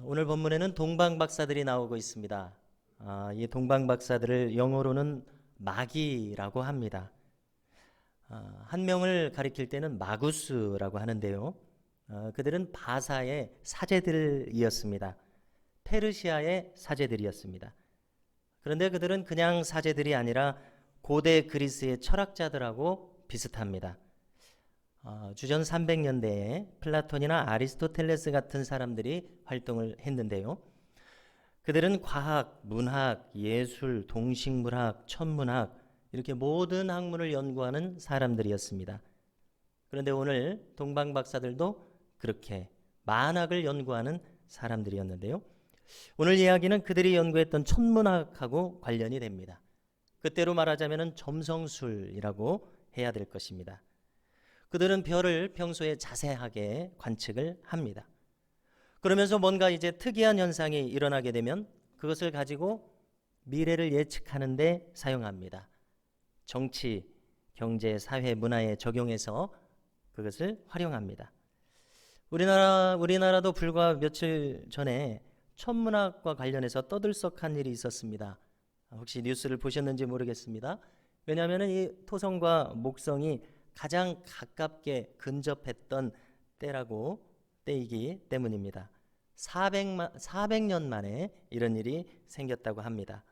오늘 본문에는 동방박사들이 나오고 있습니다. 이 동방박사들을 영어로는 마귀라고 합니다. 한 명을 가리킬 때는 마구스라고 하는데요. 그들은 바사의 사제들이었습니다. 페르시아의 사제들이었습니다. 그런데 그들은 그냥 사제들이 아니라 고대 그리스의 철학자들하고 비슷합니다. 주전 300년대에 플라톤이나 아리스토텔레스 같은 사람들이 활동을 했는데요. 그들은 과학, 문학, 예술, 동식물학, 천문학 이렇게 모든 학문을 연구하는 사람들이었습니다. 그런데 오늘 동방박사들도 그렇게 만학을 연구하는 사람들이었는데요. 오늘 이야기는 그들이 연구했던 천문학하고 관련이 됩니다. 그때로 말하자면 점성술이라고 해야 될 것입니다. 그들은 별을 평소에 자세하게 관측을 합니다. 그러면서 뭔가 이제 특이한 현상이 일어나게 되면 그것을 가지고 미래를 예측하는 데 사용합니다. 정치, 경제, 사회, 문화에 적용해서 그것을 활용합니다. 우리나라도 불과 며칠 전에 천문학과 관련해서 떠들썩한 일이 있었습니다. 혹시 뉴스를 보셨는지 모르겠습니다. 왜냐하면 이 토성과 목성이 가장 가깝게 근접했던 때이기 때문입니다. 400년 만에 이런 일이 생겼다고 합니다.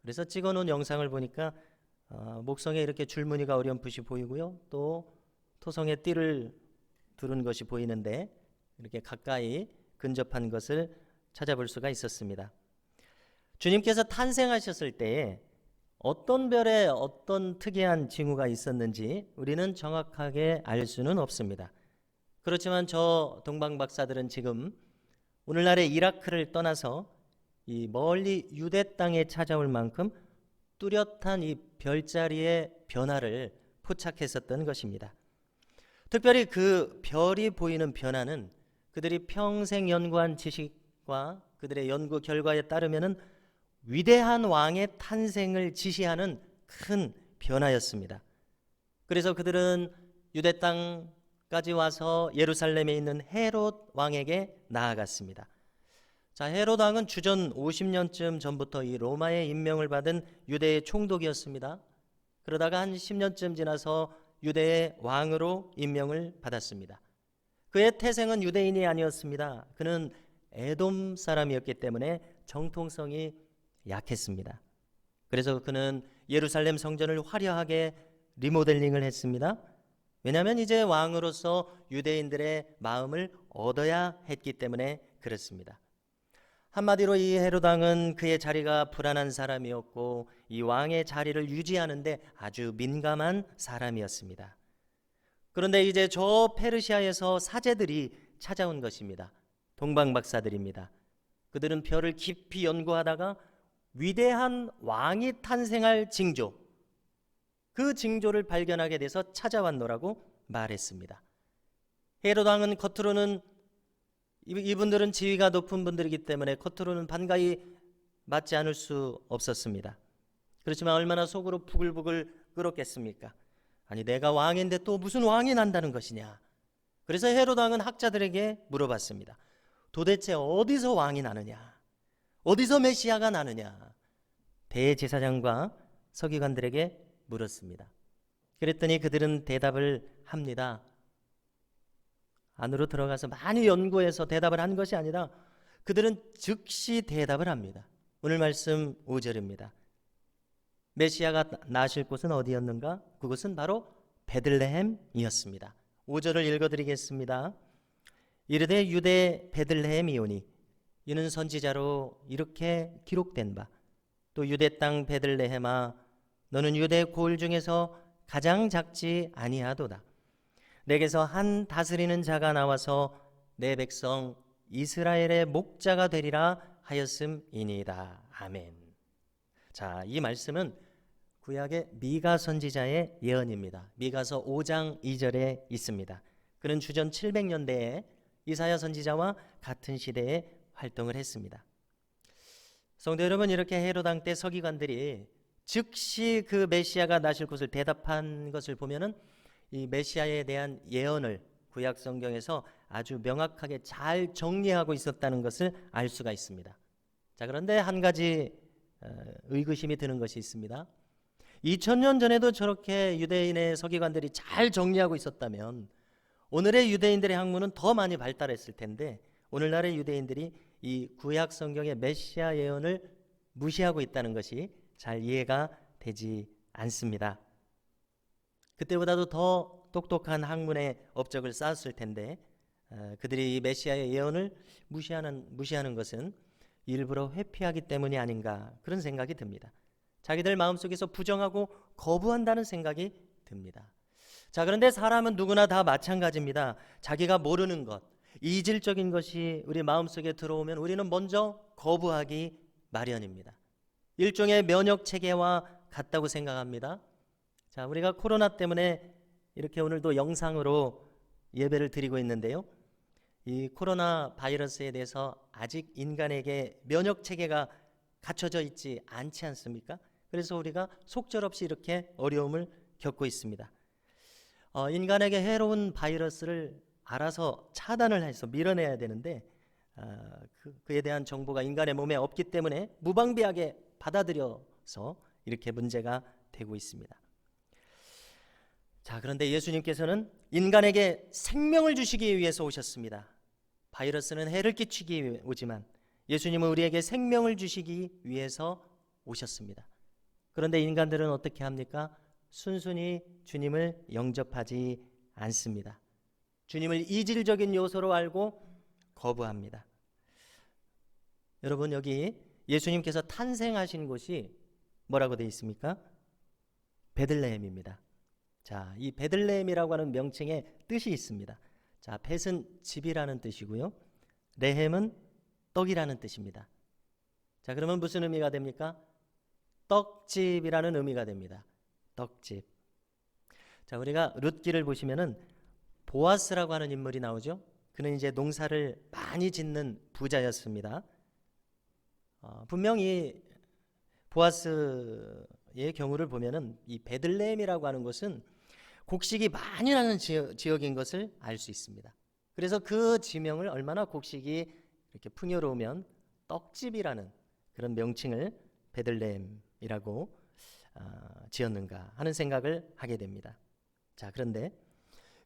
그래서 찍어놓은 영상을 보니까 목성에 이렇게 줄무늬가 어렴풋이 보이고요. 또 토성에 띠를 두른 것이 보이는데 이렇게 가까이 근접한 것을 찾아볼 수가 있었습니다. 주님께서 탄생하셨을 때에 어떤 별에 어떤 특이한 징후가 있었는지 우리는 정확하게 알 수는 없습니다. 그렇지만 저 동방박사들은 지금 오늘날의 이라크를 떠나서 이 멀리 유대 땅에 찾아올 만큼 뚜렷한 이 별자리의 변화를 포착했었던 것입니다. 특별히 그 별이 보이는 변화는 그들이 평생 연구한 지식과 그들의 연구 결과에 따르면은 위대한 왕의 탄생을 지시하는 큰 변화였습니다. 그래서 그들은 유대 땅까지 와서 예루살렘에 있는 헤롯 왕에게 나아갔습니다. 자, 헤롯 왕은 주전 50년쯤 전부터 이 로마에 임명을 받은 유대의 총독이었습니다. 그러다가 한 10년쯤 지나서 유대의 왕으로 임명을 받았습니다. 그의 태생은 유대인이 아니었습니다. 그는 에돔 사람이었기 때문에 정통성이 약했습니다. 그래서 그는 예루살렘 성전을 화려하게 리모델링을 했습니다. 왜냐하면 이제 왕으로서 유대인들의 마음을 얻어야 했기 때문에 그렇습니다. 한마디로 이 헤롯 왕은 그의 자리가 불안한 사람이었고 이 왕의 자리를 유지하는데 아주 민감한 사람이었습니다. 그런데 이제 저 페르시아에서 사제들이 찾아온 것입니다. 동방박사들입니다. 그들은 별을 깊이 연구하다가 위대한 왕이 탄생할 징조, 그 징조를 발견하게 돼서 찾아왔노라고 말했습니다. 헤롯 왕은 겉으로는 이분들은 지위가 높은 분들이기 때문에 겉으로는 반가이 맞지 않을 수 없었습니다. 그렇지만 얼마나 속으로 부글부글 끓었겠습니까? 아니 내가 왕인데 또 무슨 왕이 난다는 것이냐. 그래서 헤롯 왕은 학자들에게 물어봤습니다. 도대체 어디서 왕이 나느냐? 어디서 메시아가 나느냐? 대제사장과 서기관들에게 물었습니다. 그랬더니 그들은 대답을 합니다. 안으로 들어가서 많이 연구해서 대답을 한 것이 아니라 그들은 즉시 대답을 합니다. 오늘 말씀 5절입니다. 메시아가 나실 곳은 어디였는가? 그곳은 바로 베들레헴이었습니다. 5절을 읽어드리겠습니다. 이르되 유대 베들레헴이오니 이는 선지자로 이렇게 기록된 바 또 유대 땅 베들레헴아 너는 유대 고을 중에서 가장 작지 아니하도다. 내게서 한 다스리는 자가 나와서 내 백성 이스라엘의 목자가 되리라 하였음이니이다. 아멘. 자, 이 말씀은 구약의 미가 선지자의 예언입니다. 미가서 5장 2절에 있습니다. 그는 주전 700년대에 이사야 선지자와 같은 시대에 활동을 했습니다. 성도 여러분, 이렇게 헤롯 왕 때 서기관들이 즉시 그 메시아가 나실 것을 대답한 것을 보면은 이 메시아에 대한 예언을 구약 성경에서 아주 명확하게 잘 정리하고 있었다는 것을 알 수가 있습니다. 자, 그런데 한 가지 의구심이 드는 것이 있습니다. 2000년 전에도 저렇게 유대인의 서기관들이 잘 정리하고 있었다면 오늘의 유대인들의 학문은 더 많이 발달했을 텐데 오늘날의 유대인들이 이 구약 성경의 메시아 예언을 무시하고 있다는 것이 잘 이해가 되지 않습니다. 그때보다도 더 똑똑한 학문의 업적을 쌓았을 텐데 그들이 이 메시아의 예언을 무시하는 것은 일부러 회피하기 때문이 아닌가 그런 생각이 듭니다. 자기들 마음속에서 부정하고 거부한다는 생각이 듭니다. 자, 그런데 사람은 누구나 다 마찬가지입니다. 자기가 모르는 것, 이질적인 것이 우리 마음속에 들어오면 우리는 먼저 거부하기 마련입니다. 일종의 면역 체계와 같다고 생각합니다. 자, 우리가 코로나 때문에 이렇게 오늘도 영상으로 예배를 드리고 있는데요. 이 코로나 바이러스에 대해서 아직 인간에게 면역 체계가 갖춰져 있지 않지 않습니까? 그래서 우리가 속절없이 이렇게 어려움을 겪고 있습니다. 인간에게 해로운 바이러스를 알아서 차단을 해서 밀어내야 되는데 그에 대한 정보가 인간의 몸에 없기 때문에 무방비하게 받아들여서 이렇게 문제가 되고 있습니다. 자, 그런데 예수님께서는 인간에게 생명을 주시기 위해서 오셨습니다. 바이러스는 해를 끼치기 오지만 예수님은 우리에게 생명을 주시기 위해서 오셨습니다. 그런데 인간들은 어떻게 합니까? 순순히 주님을 영접하지 않습니다. 주님을 이질적인 요소로 알고 거부합니다. 여러분, 여기 예수님께서 탄생하신 곳이 뭐라고 되어 있습니까? 베들레헴입니다. 자, 이 베들레헴이라고 하는 명칭에 뜻이 있습니다. 자, 벳은 집이라는 뜻이고요. 레헴은 떡이라는 뜻입니다. 자, 그러면 무슨 의미가 됩니까? 떡집이라는 의미가 됩니다. 떡집. 자, 우리가 룻기를 보시면은 보아스라고 하는 인물이 나오죠. 그는 이제 농사를 많이 짓는 부자였습니다. 분명히 보아스의 경우를 보면은 이 베들레헴이라고 하는 곳은 곡식이 많이 나는 지역인 것을 알 수 있습니다. 그래서 그 지명을 얼마나 곡식이 이렇게 풍요로우면 떡집이라는 그런 명칭을 베들레헴이라고 지었는가 하는 생각을 하게 됩니다. 자, 그런데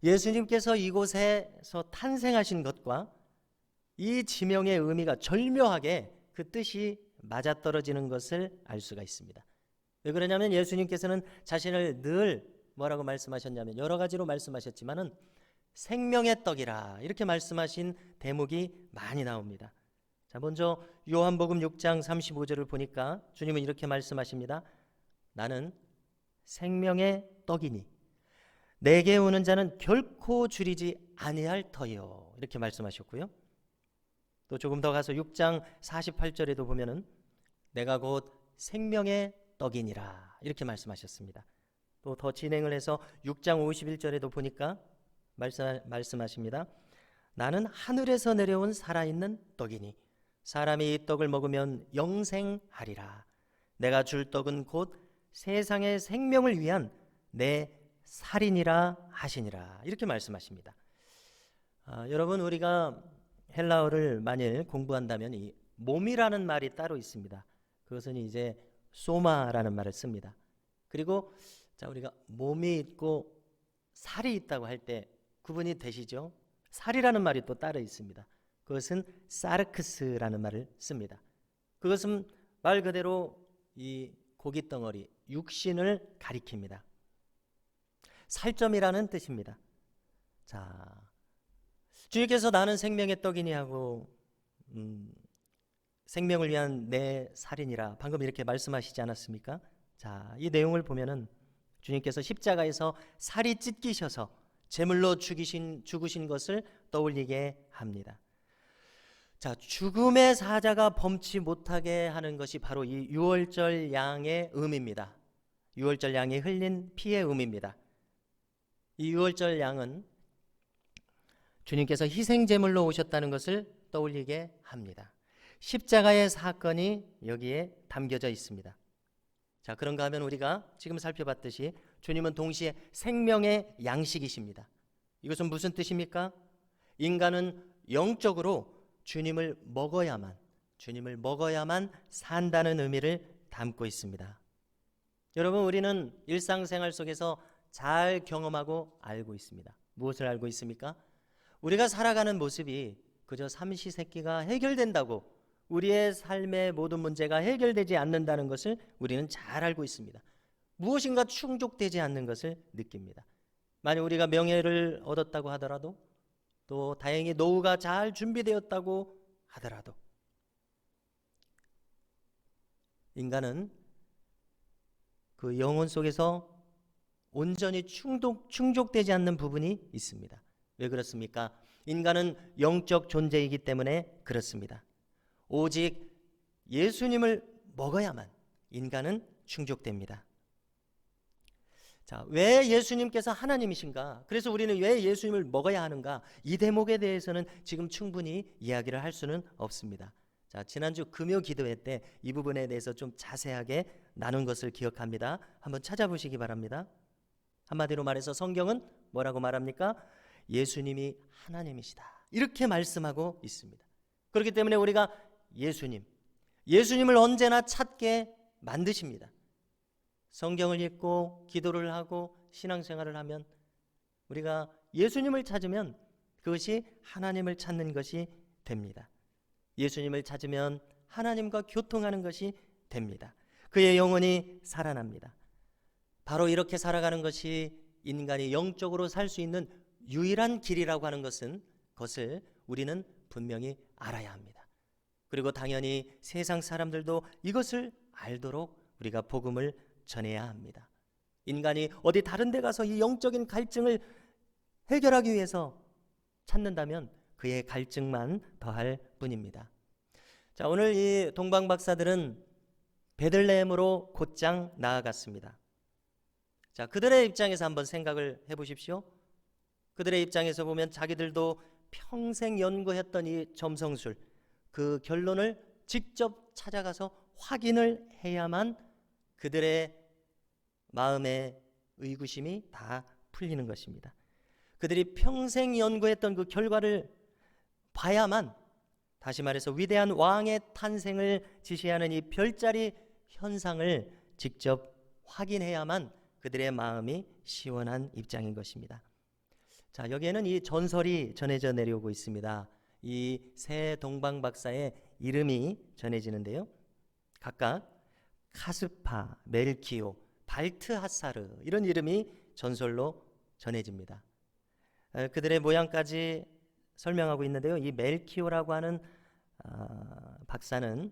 예수님께서 이곳에서 탄생하신 것과 이 지명의 의미가 절묘하게 그 뜻이 맞아떨어지는 것을 알 수가 있습니다. 왜 그러냐면 예수님께서는 자신을 늘 뭐라고 말씀하셨냐면 여러 가지로 말씀하셨지만은 생명의 떡이라 이렇게 말씀하신 대목이 많이 나옵니다. 자, 먼저 요한복음 6장 35절을 보니까 주님은 이렇게 말씀하십니다. 나는 생명의 떡이니 내게 오는 자는 결코 줄이지 아니할 터요. 이렇게 말씀하셨고요. 또 조금 더 가서 6장 48절에도 보면은 내가 곧 생명의 떡이니라 이렇게 말씀하셨습니다. 또 더 진행을 해서 6장 51절에도 보니까 말씀하십니다. 나는 하늘에서 내려온 살아있는 떡이니 사람이 이 떡을 먹으면 영생하리라. 내가 줄 떡은 곧 세상의 생명을 위한 내 살이니라 하시니라 이렇게 말씀하십니다. 여러분, 우리가 헬라어를 만일 공부한다면 이 몸이라는 말이 따로 있습니다. 그것은 이제 소마라는 말을 씁니다. 그리고 자, 우리가 몸이 있고 살이 있다고 할 때 구분이 되시죠? 살이라는 말이 또 따로 있습니다. 그것은 사르크스라는 말을 씁니다. 그것은 말 그대로 이 고기 덩어리, 육신을 가리킵니다. 살점이라는 뜻입니다. 자, 주님께서 나는 생명의 떡이니 하고 생명을 위한 내 살이니라 방금 이렇게 말씀하시지 않았습니까? 자, 이 내용을 보면은 주님께서 십자가에서 살이 찢기셔서 제물로 죽으신 것을 떠올리게 합니다. 자, 죽음의 사자가 범치 못하게 하는 것이 바로 이 유월절 양의 의미입니다. 유월절 양이 흘린 피의 의미입니다. 이 유월절 양은 주님께서 희생 제물로 오셨다는 것을 떠올리게 합니다. 십자가의 사건이 여기에 담겨져 있습니다. 자, 그런가 하면 우리가 지금 살펴봤듯이 주님은 동시에 생명의 양식이십니다. 이것은 무슨 뜻입니까? 인간은 영적으로 주님을 먹어야만 산다는 의미를 담고 있습니다. 여러분, 우리는 일상생활 속에서 잘 경험하고 알고 있습니다. 무엇을 알고 있습니까? 우리가 살아가는 모습이 그저 삼시세끼가 해결된다고 우리의 삶의 모든 문제가 해결되지 않는다는 것을 우리는 잘 알고 있습니다. 무엇인가 충족되지 않는 것을 느낍니다. 만약 우리가 명예를 얻었다고 하더라도, 또 다행히 노후가 잘 준비되었다고 하더라도, 인간은 그 영혼 속에서 온전히 충족되지 않는 부분이 있습니다. 왜 그렇습니까? 인간은 영적 존재이기 때문에 그렇습니다. 오직 예수님을 먹어야만 인간은 충족됩니다. 자, 왜 예수님께서 하나님이신가? 그래서 우리는 왜 예수님을 먹어야 하는가? 이 대목에 대해서는 지금 충분히 이야기를 할 수는 없습니다. 자, 지난주 금요 기도회 때 이 부분에 대해서 좀 자세하게 나눈 것을 기억합니다. 한번 찾아보시기 바랍니다. 한마디로 말해서 성경은 뭐라고 말합니까? 예수님이 하나님이시다, 이렇게 말씀하고 있습니다. 그렇기 때문에 우리가 예수님을 언제나 찾게 만드십니다. 성경을 읽고 기도를 하고 신앙생활을 하면, 우리가 예수님을 찾으면 그것이 하나님을 찾는 것이 됩니다. 예수님을 찾으면 하나님과 교통하는 것이 됩니다. 그의 영혼이 살아납니다. 바로 이렇게 살아가는 것이 인간이 영적으로 살 수 있는 유일한 길이라고 하는 것을 우리는 분명히 알아야 합니다. 그리고 당연히 세상 사람들도 이것을 알도록 우리가 복음을 전해야 합니다. 인간이 어디 다른 데 가서 이 영적인 갈증을 해결하기 위해서 찾는다면 그의 갈증만 더할 뿐입니다. 자, 오늘 이 동방 박사들은 베들레헴으로 곧장 나아갔습니다. 자, 그들의 입장에서 한번 생각을 해보십시오. 그들의 입장에서 보면 자기들도 평생 연구했던 이 점성술, 그 결론을 직접 찾아가서 확인을 해야만 그들의 마음의 의구심이 다 풀리는 것입니다. 그들이 평생 연구했던 그 결과를 봐야만, 다시 말해서 위대한 왕의 탄생을 지시하는 이 별자리 현상을 직접 확인해야만 그들의 마음이 시원한 입장인 것입니다. 자, 여기에는 이 전설이 전해져 내려오고 있습니다. 이 세 동방 박사의 이름이 전해지는데요, 각각 카스파, 멜키오, 발트하사르, 이런 이름이 전설로 전해집니다. 그들의 모양까지 설명하고 있는데요, 이 멜키오라고 하는 박사는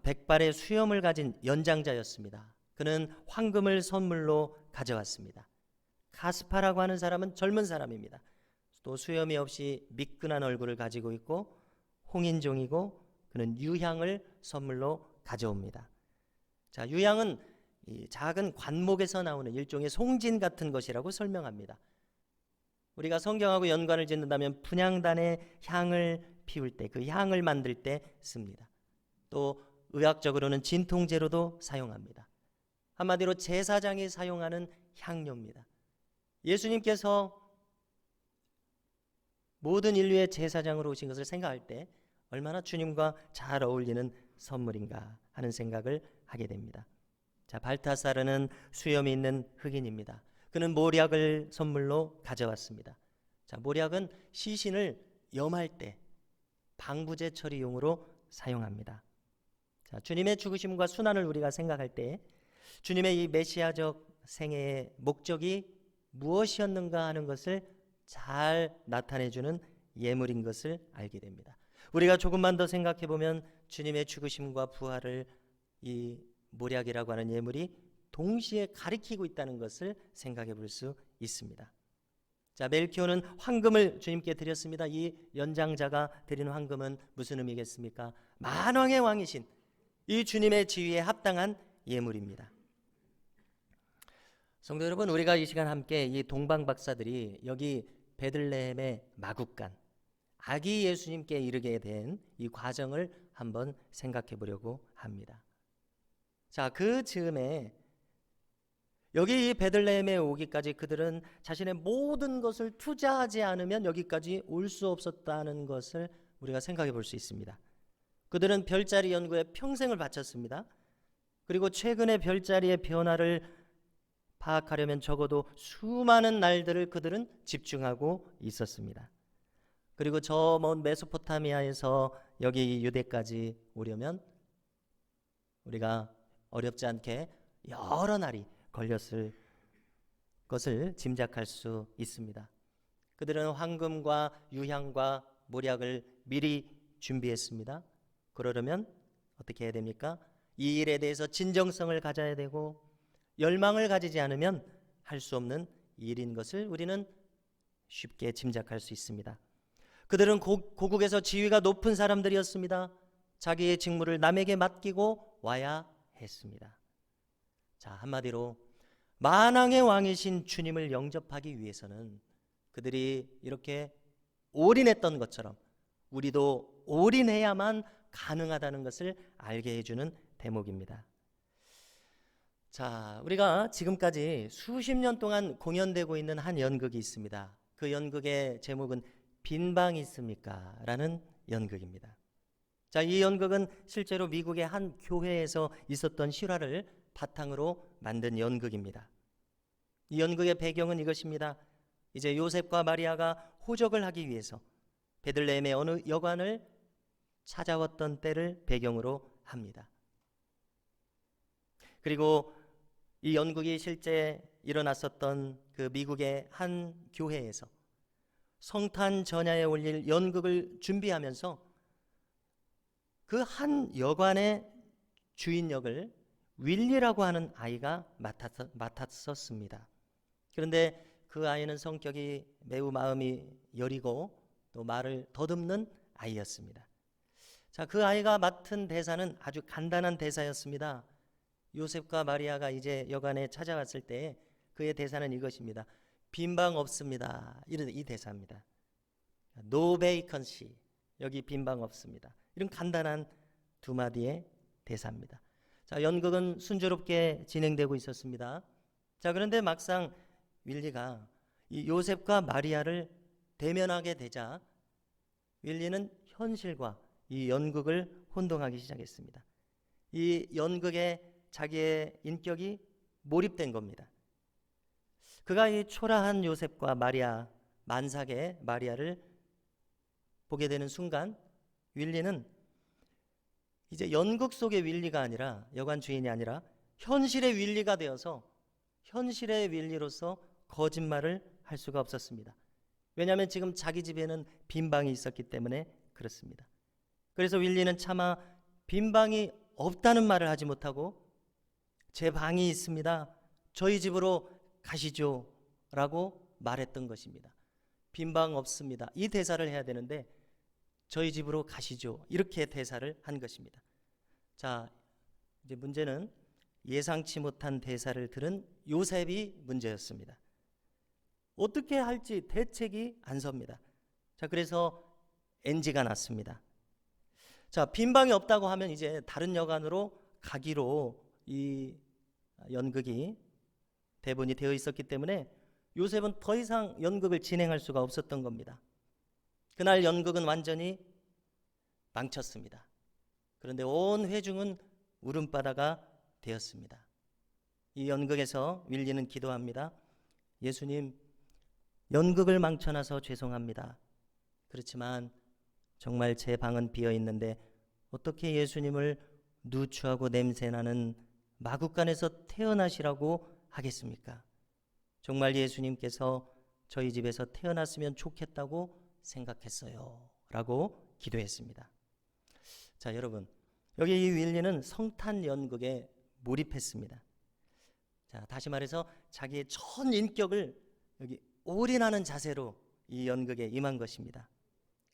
백발의 수염을 가진 연장자였습니다. 그는 황금을 선물로 가져왔습니다. 카스파라고 하는 사람은 젊은 사람입니다. 또 수염이 없이 미끈한 얼굴을 가지고 있고 홍인종이고, 그는 유향을 선물로 가져옵니다. 자, 유향은 이 작은 관목에서 나오는 일종의 송진 같은 것이라고 설명합니다. 우리가 성경하고 연관을 짓는다면 분향단의 향을 피울 때, 그 향을 만들 때 씁니다. 또 의학적으로는 진통제로도 사용합니다. 한마디로 제사장이 사용하는 향료입니다. 예수님께서 모든 인류의 제사장으로 오신 것을 생각할 때 얼마나 주님과 잘 어울리는 선물인가 하는 생각을 하게 됩니다. 자, 발타사르는 수염이 있는 흑인입니다. 그는 모략을 선물로 가져왔습니다. 자, 모략은 시신을 염할 때 방부제 처리용으로 사용합니다. 자, 주님의 죽으심과 순환을 우리가 생각할 때 주님의 이 메시아적 생애의 목적이 무엇이었는가 하는 것을 잘 나타내주는 예물인 것을 알게 됩니다. 우리가 조금만 더 생각해 보면 주님의 죽으심과 부활을 이 모략이라고 하는 예물이 동시에 가리키고 있다는 것을 생각해 볼 수 있습니다. 자, 멜키오는 황금을 주님께 드렸습니다. 이 연장자가 드린 황금은 무슨 의미겠습니까? 만왕의 왕이신 이 주님의 지위에 합당한 예물입니다. 성도 여러분, 우리가 이 시간 함께 이 동방 박사들이 여기 베들레헴의 마국간 아기 예수님께 이르게 된 이 과정을 한번 생각해 보려고 합니다. 자, 그 즈음에 여기 이 베들레헴에 오기까지 그들은 자신의 모든 것을 투자하지 않으면 여기까지 올 수 없었다는 것을 우리가 생각해 볼 수 있습니다. 그들은 별자리 연구에 평생을 바쳤습니다. 그리고 최근의 별자리의 변화를 파악하려면 적어도 수많은 날들을 그들은 집중하고 있었습니다. 그리고 저 먼 메소포타미아에서 여기 유대까지 오려면 우리가 어렵지 않게 여러 날이 걸렸을 것을 짐작할 수 있습니다. 그들은 황금과 유향과 몰약을 미리 준비했습니다. 그러려면 어떻게 해야 됩니까? 이 일에 대해서 진정성을 가져야 되고 열망을 가지지 않으면 할 수 없는 일인 것을 우리는 쉽게 짐작할 수 있습니다. 그들은 고국에서 지위가 높은 사람들이었습니다. 자기의 직무를 남에게 맡기고 와야 했습니다. 자, 한마디로 만왕의 왕이신 주님을 영접하기 위해서는 그들이 이렇게 올인했던 것처럼 우리도 올인해야만 가능하다는 것을 알게 해주는 대목입니다. 자, 우리가 지금까지 수십 년 동안 공연되고 있는 한 연극이 있습니다. 그 연극의 제목은 빈방 있습니까? 라는 연극입니다. 자, 이 연극은 실제로 미국의 한 교회에서 있었던 실화를 바탕으로 만든 연극입니다. 이 연극의 배경은 이것입니다. 이제 요셉과 마리아가 호적을 하기 위해서 베들레헴의 어느 여관을 찾아왔던 때를 배경으로 합니다. 그리고 이 연극이 실제 일어났었던 그 미국의 한 교회에서 성탄 전야에 올릴 연극을 준비하면서 그 한 여관의 주인 역을 윌리라고 하는 아이가 맡았었습니다. 그런데 그 아이는 성격이 매우 마음이 여리고 또 말을 더듬는 아이였습니다. 자, 그 아이가 맡은 대사는 아주 간단한 대사였습니다. 요셉과 마리아가 이제 여관에 찾아왔을 때 그의 대사는 이것입니다. 빈방 없습니다. 이 대사입니다. No vacancy. 여기 빈방 없습니다. 이런 간단한 두 마디의 대사입니다. 자, 연극은 순조롭게 진행되고 있었습니다. 자, 그런데 막상 윌리가 이 요셉과 마리아를 대면하게 되자 윌리는 현실과 이 연극을 혼동하기 시작했습니다. 이 연극에 자기의 인격이 몰입된 겁니다. 그가 이 초라한 요셉과 마리아, 만삭의 마리아를 보게 되는 순간 윌리는 이제 연극 속의 윌리가 아니라 여관 주인이 아니라 현실의 윌리가 되어서 현실의 윌리로서 거짓말을 할 수가 없었습니다. 왜냐하면 지금 자기 집에는 빈방이 있었기 때문에 그렇습니다. 그래서 윌리는 차마 빈방이 없다는 말을 하지 못하고 제 방이 있습니다. 저희 집으로 가시죠 라고 말했던 것입니다. 빈방 없습니다. 이 대사를 해야 되는데 저희 집으로 가시죠 이렇게 대사를 한 것입니다. 자, 이제 문제는 예상치 못한 대사를 들은 요셉이 문제였습니다. 어떻게 할지 대책이 안 섭니다. 자, 그래서 NG가 났습니다. 자, 빈방이 없다고 하면 이제 다른 여관으로 가기로 이 연극이 대본이 되어 있었기 때문에 요셉은 더 이상 연극을 진행할 수가 없었던 겁니다. 그날 연극은 완전히 망쳤습니다. 그런데 온 회중은 울음바다가 되었습니다. 이 연극에서 윌리는 기도합니다. 예수님, 연극을 망쳐놔서 죄송합니다. 그렇지만 정말 제 방은 비어 있는데 어떻게 예수님을 누추하고 냄새나는 마구간에서 태어나시라고 하겠습니까? 정말 예수님께서 저희 집에서 태어났으면 좋겠다고 생각했어요 라고 기도했습니다. 자, 여러분, 여기 이 윌리는 성탄 연극에 몰입했습니다. 자, 다시 말해서 자기의 전 인격을 여기 올인하는 자세로 이 연극에 임한 것입니다.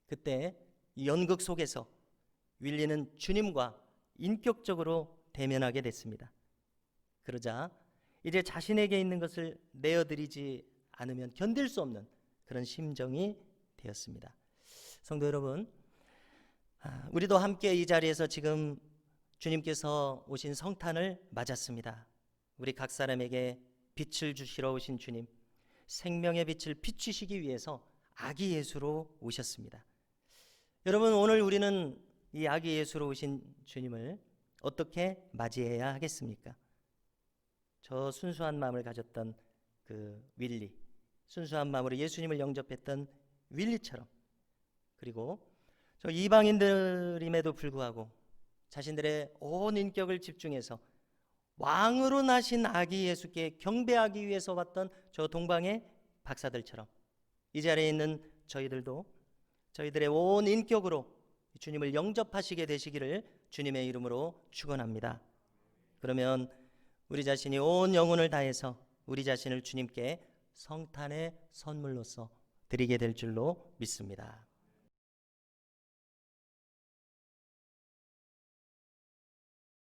그때 이 연극 속에서 윌리는 주님과 인격적으로 대면하게 됐습니다. 그러자 이제 자신에게 있는 것을 내어드리지 않으면 견딜 수 없는 그런 심정이 되었습니다. 성도 여러분, 우리도 함께 이 자리에서 지금 주님께서 오신 성탄을 맞았습니다. 우리 각 사람에게 빛을 주시러 오신 주님, 생명의 빛을 비추시기 위해서 아기 예수로 오셨습니다. 여러분, 오늘 우리는 이 아기 예수로 오신 주님을 어떻게 맞이해야 하겠습니까? 저 순수한 마음을 가졌던 그 윌리, 순수한 마음으로 예수님을 영접했던 윌리처럼, 그리고 저 이방인들임에도 불구하고 자신들의 온 인격을 집중해서 왕으로 나신 아기 예수께 경배하기 위해서 왔던 저 동방의 박사들처럼 이 자리에 있는 저희들도 저희들의 온 인격으로 주님을 영접하시게 되시기를 주님의 이름으로 축원합니다. 그러면 우리 자신이 온 영혼을 다해서 우리 자신을 주님께 성탄의 선물로서 드리게 될 줄로 믿습니다.